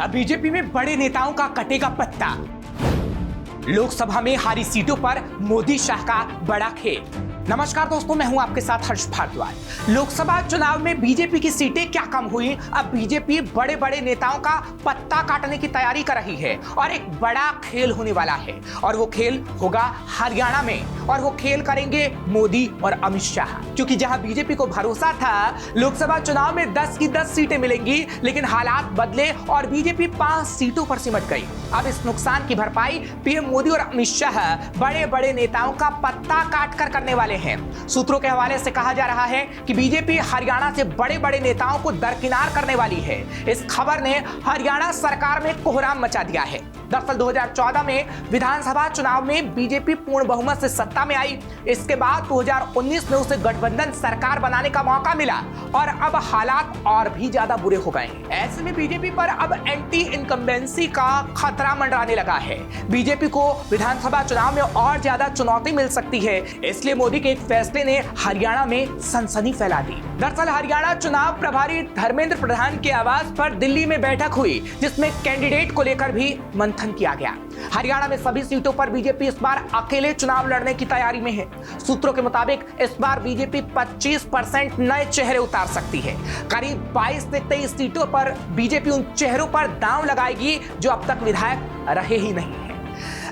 अब बीजेपी में बड़े नेताओं का कटेगा पत्ता। लोकसभा में हारी सीटों पर मोदी शाह का बड़ा खेल। नमस्कार दोस्तों, मैं हूं आपके साथ हर्ष भारद्वाज। लोकसभा चुनाव में बीजेपी की सीटें क्या कम हुई? अब बीजेपी बड़े बड़े नेताओं का पत्ता काटने की तैयारी कर रही है और एक बड़ा खेल होने वाला है और वो खेल होगा हरियाणा में और वो खेल करेंगे मोदी और अमित शाह। क्योंकि जहां बीजेपी को भरोसा था लोकसभा चुनाव में 10 की 10 सीटें मिलेंगी, लेकिन हालात बदले और बीजेपी 5 सीटों पर सिमट गई। अब इस नुकसान की भरपाई पीएम मोदी और अमित शाह बड़े बड़े नेताओं का पत्ता काटकर करने वाले हैं। सूत्रों के हवाले से कहा जा रहा है कि बीजेपी हरियाणा से बड़े बड़े नेताओं को दरकिनार करने वाली है। इस खबर ने हरियाणा सरकार में कोहराम मचा दिया है। दरअसल 2014 में विधानसभा चुनाव में बीजेपी पूर्ण बहुमत से सत्ता में आई। इसके बाद 2019 में उसे गठबंधन सरकार बनाने का मौका मिला और अब हालात और भी ज्यादा बुरे हो गए हैं। ऐसे में बीजेपी पर अब एंटी इनकम्बेंसी का खतरा मंडराने लगा है। बीजेपी को विधानसभा चुनाव में और ज्यादा चुनौती मिल सकती है। इसलिए मोदी के एक फैसले ने हरियाणा में सनसनी फैला दी। दरअसल हरियाणा चुनाव प्रभारी धर्मेंद्र प्रधान के आवास पर दिल्ली में बैठक हुई, जिसमें कैंडिडेट को लेकर भी मंथन किया गया। हरियाणा में सभी सीटों पर बीजेपी इस बार अकेले चुनाव लड़ने की तैयारी में है। सूत्रों के मुताबिक इस बार बीजेपी 25% नए चेहरे उतार सकती है। करीब 22 से 23 सीटों पर बीजेपी उन चेहरों पर दांव लगाएगी जो अब तक विधायक रहे ही नहीं है।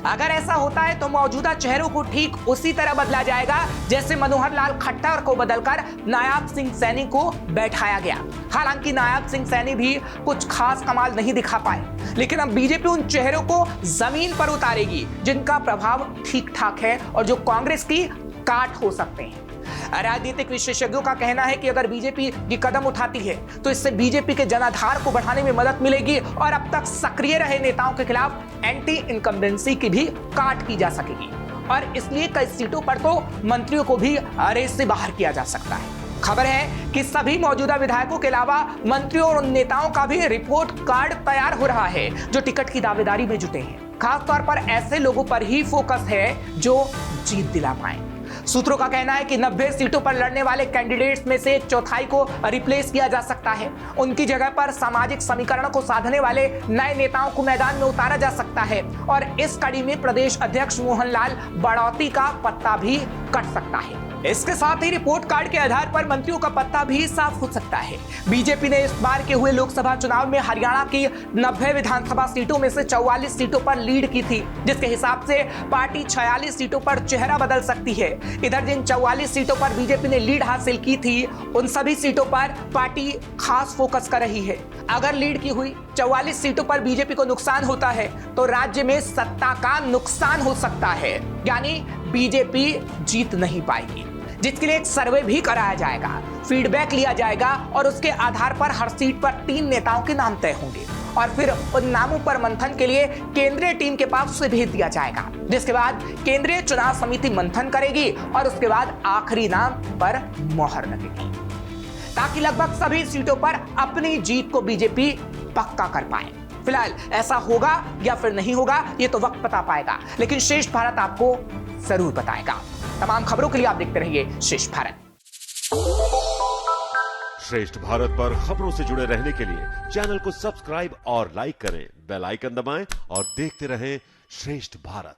अगर ऐसा होता है तो मौजूदा चेहरों को ठीक उसी तरह बदला जाएगा जैसे मनोहर लाल खट्टर को बदलकर नायाब सिंह सैनी को बैठाया गया। हालांकि नायाब सिंह सैनी भी कुछ खास कमाल नहीं दिखा पाए, लेकिन अब बीजेपी उन चेहरों को जमीन पर उतारेगी जिनका प्रभाव ठीक ठाक है और जो कांग्रेस की काट हो सकते हैं। राजनीतिक विशेषज्ञों का कहना है कि अगर बीजेपी ये कदम उठाती है तो इससे बीजेपी के जनाधार को बढ़ाने में मदद मिलेगी और अब तक सक्रिय रहे नेताओं के खिलाफ एंटी इनकम्बेंसी की भी काट की जा सकेगी और इसलिए कई सीटों पर तो मंत्रियों को भी रेस से बाहर किया जा सकता है। खबर है कि सभी मौजूदा विधायकों के अलावा मंत्रियों और नेताओं का भी रिपोर्ट कार्ड तैयार हो रहा है जो टिकट की दावेदारी में जुटे हैं। खासतौर पर ऐसे लोगों पर ही फोकस है जो जीत दिला पाए। सूत्रों का कहना है कि 90 सीटों पर लड़ने वाले कैंडिडेट्स में से 1/4 को रिप्लेस किया जा सकता है। उनकी जगह पर सामाजिक समीकरण को साधने वाले नए नेताओं को मैदान में उतारा जा सकता है और इस कड़ी में प्रदेश अध्यक्ष मोहन लाल बड़ौती का पत्ता भी कट सकता है। इसके साथ ही रिपोर्ट कार्ड के आधार पर मंत्रियों का पत्ता भी साफ हो सकता है। बीजेपी ने इस बार के हुए लोकसभा चुनाव में हरियाणा की 90 विधानसभा सीटों में से 44 सीटों पर लीड की थी, जिसके हिसाब से पार्टी 46 सीटों पर चेहरा बदल सकती है। इधर जिन 44 सीटों पर बीजेपी ने लीड हासिल की थी उन सभी सीटों पर पार्टी खास फोकस कर रही है। अगर लीड की हुई 44 सीटों पर बीजेपी को नुकसान होता है तो राज्य में सत्ता का नुकसान हो सकता है, यानी बीजेपी जीत नहीं पाएगी, जिसके लिए एक सर्वे भी कराया जाएगा, फीडबैक लिया जाएगा और उसके आधार पर हर सीट पर 3 नेताओं के नाम तय होंगे और फिर उन नामों पर मंथन के लिए केंद्रीय टीम के पास उसे भेज दिया जाएगा, जिसके बाद केंद्रीय चुनाव समिति मंथन करेगी और उसके बाद आखिरी नाम पर मोहर लगेगी ताकि लगभग सभी सीटों पर अपनी जीत को बीजेपी पक्का कर पाए। फिलहाल ऐसा होगा या फिर नहीं होगा ये तो वक्त बता पाएगा, लेकिन श्रेष्ठ भारत आपको जरूर बताएगा। तमाम खबरों के लिए आप देखते रहिए श्रेष्ठ भारत। श्रेष्ठ भारत पर खबरों से जुड़े रहने के लिए चैनल को सब्सक्राइब और लाइक करें, बेल आइकन दबाएं और देखते रहें श्रेष्ठ भारत।